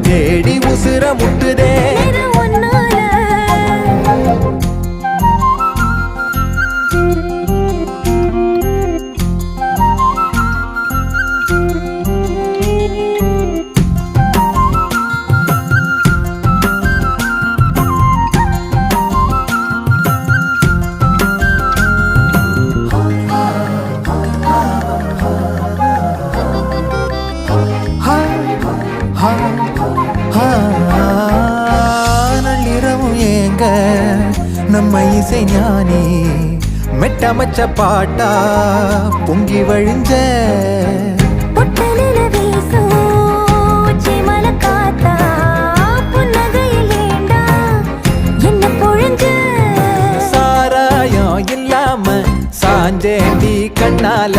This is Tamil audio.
தேடி உசுர முட்டுதே நள்ளிரவும் ஏங்க நம்ம இசை ஞானி மெட்டமச்ச பாட்டா பொங்கி வழிஞ்ச சாராயம் இல்லாம சாஞ்சேண்டி கண்ணால